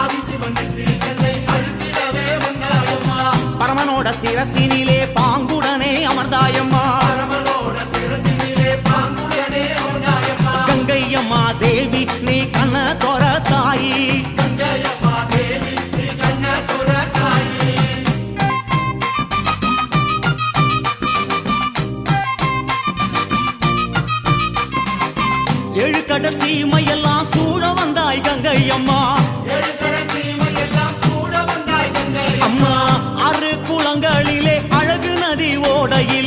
ஆதிசிவன் நெற்றி கண்ணை அழுத்திடவே வந்தாயம்மா. பரமனோட சிரசினிலே பாங்குடனே அமர்ந்தாயம்மா. கங்கையம்மா தேவி நீ கண்ண தோர தாயி. ஏழு கடல் சீமையெல்லாம் சூழ வந்தாய் கங்கையம்மா. அம்மா ஆறு குளங்களிலே அழகு நதி ஓடையில்